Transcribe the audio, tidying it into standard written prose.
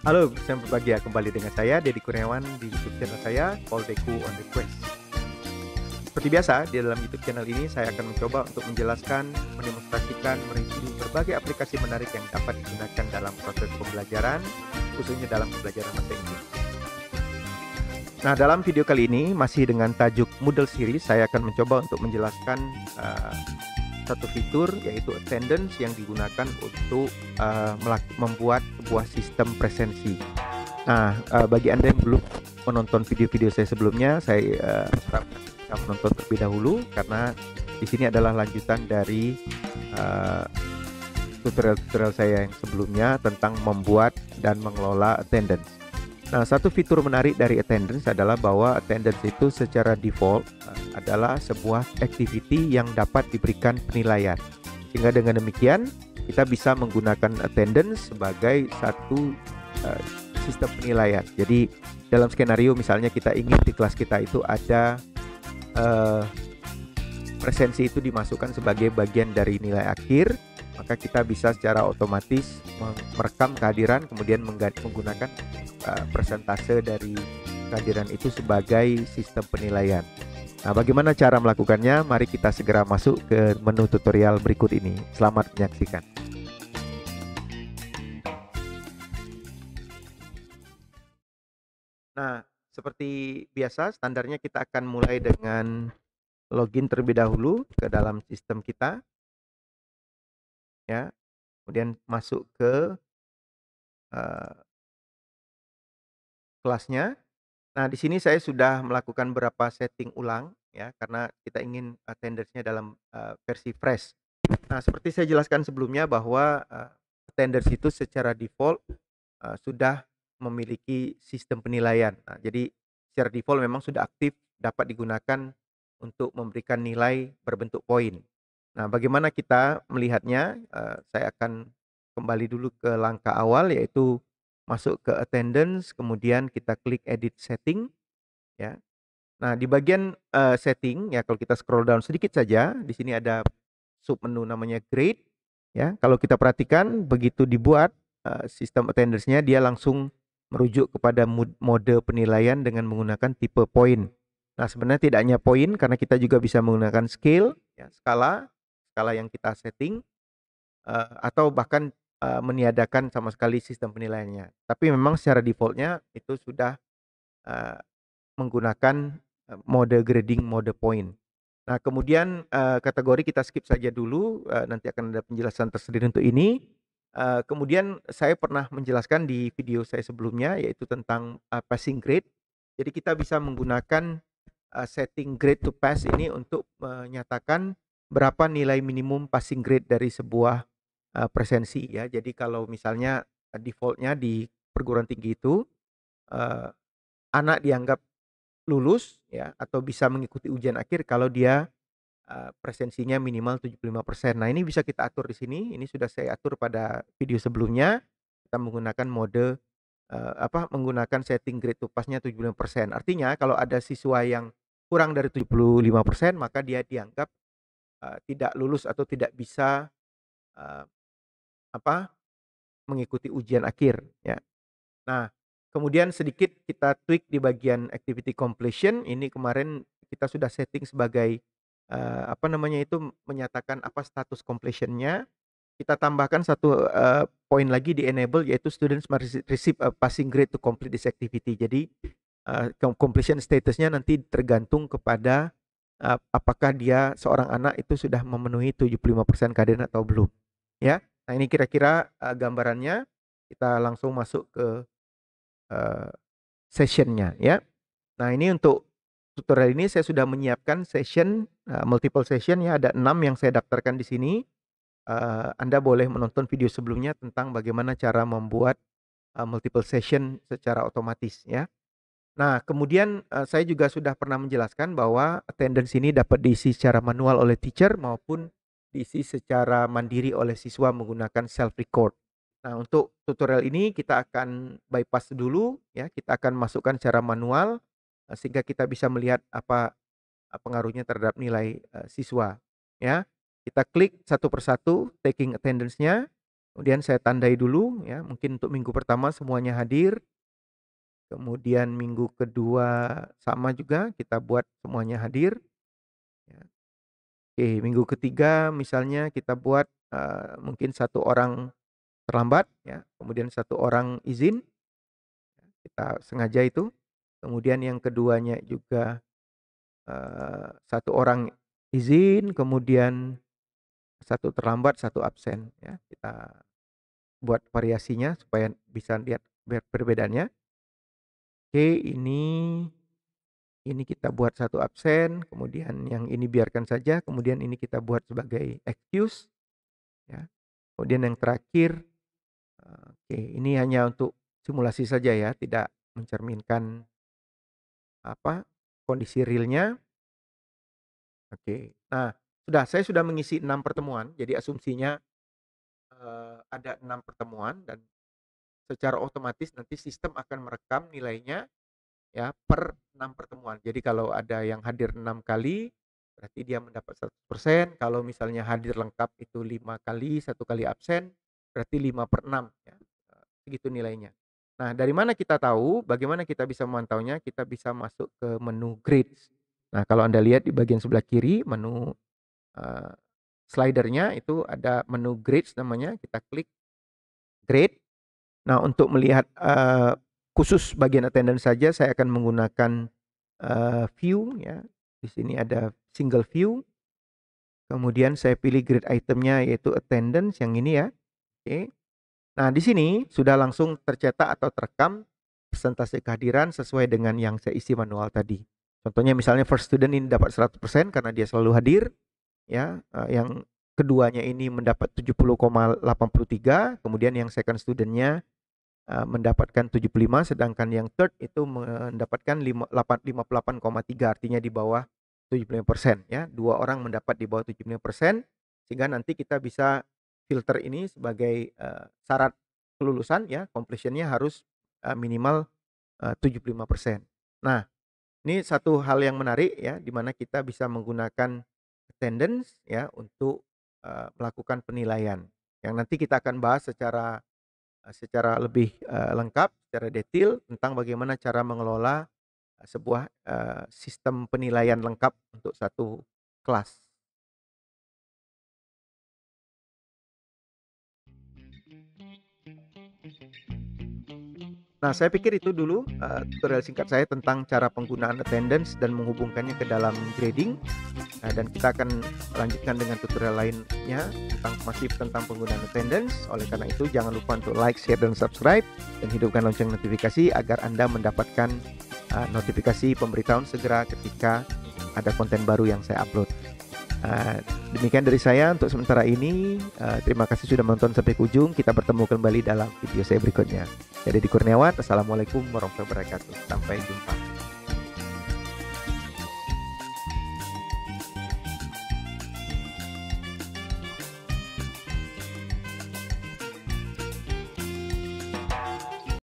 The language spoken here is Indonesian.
Halo, saya berbahagia kembali dengan saya, Deddy Kurniawan, di YouTube channel saya, Poldeku on Request. Seperti biasa, di dalam YouTube channel ini saya akan mencoba untuk menjelaskan, mendemonstrasikan, mereview berbagai aplikasi menarik yang dapat digunakan dalam proses pembelajaran, khususnya dalam pembelajaran bahasa Inggris. Nah, dalam video kali ini masih dengan tajuk Moodle Series, saya akan mencoba untuk menjelaskan satu fitur, yaitu attendance, yang digunakan untuk membuat sebuah sistem presensi. Nah, bagi Anda yang belum menonton video-video saya sebelumnya, saya harapkan bisa menonton terlebih dahulu, karena di sini adalah lanjutan dari tutorial-tutorial saya yang sebelumnya tentang membuat dan mengelola attendance. Nah, satu fitur menarik dari attendance adalah bahwa attendance itu secara default adalah sebuah activity yang dapat diberikan penilaian. Sehingga dengan demikian, kita bisa menggunakan attendance sebagai satu sistem penilaian. Jadi dalam skenario misalnya kita ingin di kelas kita itu ada presensi itu dimasukkan sebagai bagian dari nilai akhir, maka kita bisa secara otomatis merekam kehadiran, kemudian menggunakan persentase dari kehadiran itu sebagai sistem penilaian. Nah, bagaimana cara melakukannya? Mari kita segera masuk ke menu tutorial berikut ini. Selamat menyaksikan. Nah, seperti biasa, standarnya kita akan mulai dengan login terlebih dahulu ke dalam sistem kita, ya. Kemudian masuk ke kelasnya. Nah, di sini saya sudah melakukan beberapa setting ulang, ya, karena kita ingin attendance-nya dalam versi fresh. Nah, seperti saya jelaskan sebelumnya bahwa attendance itu secara default sudah memiliki sistem penilaian. Nah, jadi secara default memang sudah aktif, dapat digunakan untuk memberikan nilai berbentuk poin. Nah, bagaimana kita melihatnya? Saya akan kembali dulu ke langkah awal, yaitu masuk ke attendance, kemudian kita klik edit setting, ya. Nah, di bagian setting, ya, kalau kita scroll down sedikit saja, di sini ada sub menu namanya grade, ya. Kalau kita perhatikan begitu dibuat sistem attendance-nya, dia langsung merujuk kepada mode penilaian dengan menggunakan tipe poin. Nah, sebenarnya tidak hanya poin, karena kita juga bisa menggunakan scale, ya, skala yang kita setting, atau bahkan meniadakan sama sekali sistem penilaiannya. Tapi memang secara default-nya itu sudah eee, menggunakan mode grading, mode point. Nah, kemudian kategori kita skip saja dulu, nanti akan ada penjelasan tersendiri untuk ini. Kemudian saya pernah menjelaskan di video saya sebelumnya, yaitu tentang passing grade. Jadi kita bisa menggunakan setting grade to pass ini untuk menyatakan berapa nilai minimum passing grade dari sebuah presensi, ya. Jadi kalau misalnya default-nya di perguruan tinggi itu, eee, anak dianggap lulus, ya, atau bisa mengikuti ujian akhir kalau dia presensinya minimal 75%. Nah, ini bisa kita atur di sini, ini sudah saya atur pada video sebelumnya. Kita menggunakan mode menggunakan setting grade to pass-nya 75%. Artinya kalau ada siswa yang kurang dari 75%, maka dia dianggap tidak lulus atau tidak bisa eee, apa, mengikuti ujian akhir, ya. Nah, kemudian sedikit kita tweak di bagian activity completion, ini kemarin kita sudah setting sebagai, menyatakan apa status completion-nya. Kita tambahkan satu poin lagi di enable, yaitu students must receive a passing grade to complete this activity. Jadi, completion status-nya nanti tergantung kepada apakah dia seorang anak itu sudah memenuhi 75% keadaan atau belum, ya. Nah, ini kira-kira gambarannya. Kita langsung masuk ke eee, session-nya, ya. Nah, ini untuk tutorial ini saya sudah menyiapkan session, multiple session, ya, ada 6 yang saya daftarkan di sini. Anda boleh menonton video sebelumnya tentang bagaimana cara membuat multiple session secara otomatis, ya. Nah, kemudian saya juga sudah pernah menjelaskan bahwa attendance ini dapat diisi secara manual oleh teacher maupun diisi secara mandiri oleh siswa menggunakan self record. Nah, untuk tutorial ini kita akan bypass dulu, ya, kita akan masukkan secara manual sehingga kita bisa melihat apa pengaruhnya terhadap nilai siswa, ya. Kita klik satu persatu taking attendance-nya. Kemudian saya tandai dulu ya, mungkin untuk minggu pertama semuanya hadir, kemudian minggu kedua sama juga kita buat semuanya hadir, ya. Oke, minggu ketiga misalnya kita buat, mungkin satu orang terlambat ya, kemudian satu orang izin, kita sengaja itu. Kemudian yang keduanya juga, 1 orang izin, kemudian satu terlambat, satu absen ya. Kita buat variasinya supaya bisa lihat perbedaannya. Oke, ini kita buat satu absen, kemudian yang ini biarkan saja, kemudian ini kita buat sebagai excuse ya. Kemudian yang terakhir, oke, ini hanya untuk simulasi saja ya, tidak mencerminkan apa, kondisi realnya. Oke. Nah, saya sudah mengisi 6 pertemuan, jadi asumsinya, ada 6 pertemuan dan secara otomatis nanti sistem akan merekam nilainya ya per 6 pertemuan. Jadi kalau ada yang hadir 6 kali, berarti dia mendapat 100%. Kalau misalnya hadir lengkap itu 5 kali, 1 kali absen, berarti 5/6 ya, segitu nilainya. Nah, dari mana kita tahu, bagaimana kita bisa memantaunya? Kita bisa masuk ke menu grades. Nah, kalau Anda lihat di bagian sebelah kiri menu, eee, slider-nya itu ada menu grades namanya, kita klik grade. Nah, untuk melihat, khusus bagian attendance saja saya akan menggunakan, view ya. Di sini ada single view, kemudian saya pilih grade itemnya yaitu attendance yang ini ya, oke. Nah, di sini sudah langsung tercetak atau terekam persentase kehadiran sesuai dengan yang saya isi manual tadi. Contohnya misalnya first student ini dapat 100% karena dia selalu hadir ya, yang keduanya ini mendapat 70,83, kemudian yang second student-nya mendapatkan 75, sedangkan yang third itu mendapatkan 58,3, artinya di bawah 75% ya. 2 orang mendapat di bawah 75%, sehingga nanti kita bisa filter ini sebagai, syarat kelulusan ya, completion-nya harus, minimal, 75%. Nah, ini satu hal yang menarik ya, di mana kita bisa menggunakan attendance ya untuk, melakukan penilaian, yang nanti kita akan bahas secara lebih, lengkap, secara detail tentang bagaimana cara mengelola, sebuah, sistem penilaian lengkap untuk satu kelas. Nah, saya pikir itu dulu, tutorial singkat saya tentang cara penggunaan attendance dan menghubungkannya ke dalam grading, dan kita akan lanjutkan dengan tutorial lainnya masih tentang penggunaan attendance. Oleh karena itu jangan lupa untuk like, share, dan subscribe, dan hidupkan lonceng notifikasi agar Anda mendapatkan, notifikasi pemberitahuan segera ketika ada konten baru yang saya upload. Demikian dari saya untuk sementara ini, terima kasih sudah menonton sampai ke ujung. Kita bertemu kembali dalam video saya berikutnya. Saya Deddy Kurniawan, assalamualaikum warahmatullahi wabarakatuh. Sampai jumpa.